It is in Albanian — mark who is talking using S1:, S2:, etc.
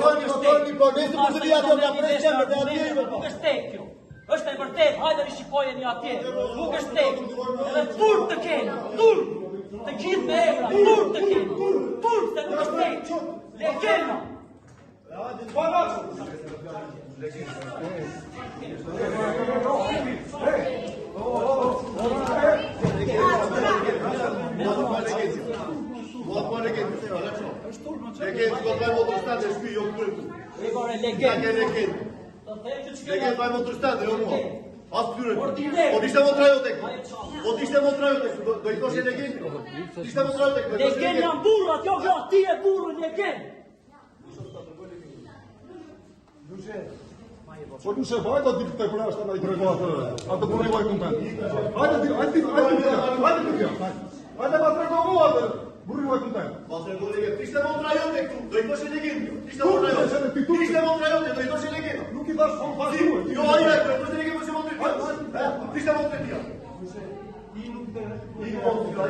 S1: votoni, po nëse bukuria do ta presim me atje.
S2: Nuk është tek kjo. Është e vërtet, hajde ni shikojeni atje. Nuk është tek. Edhe furt të keni, furt. Të gjithë me emra, furt të keni. Furt se nuk është tek. Legenda.
S1: Legend vai motorstande, jo mua. As pyre. Po t'ishte motrajo tek. Po t'ishte motrajo tek. Do I thoshe legend. T'ishte motrajo tek.
S2: Legend janë burrat, jo vlla, ti e burrë legend.
S3: Po duše, hajde ti të prash ta i tregoj atë. Atë burri vaj kontent. Hajde ti. Hajde ma tregoj atë. Burri vaj kontent.
S1: Ma tregoj legend. T'ishte motrajo tek. Do I thoshe legend. T'ishte motrajo tek. T'ishte motrajo tek. Do I thoshe legend.
S3: Nuk i dash fon pas.
S1: Jo, ai vetë, do të legend mos e montoj. T'ishte montoj ti. I nuk të. I nuk të.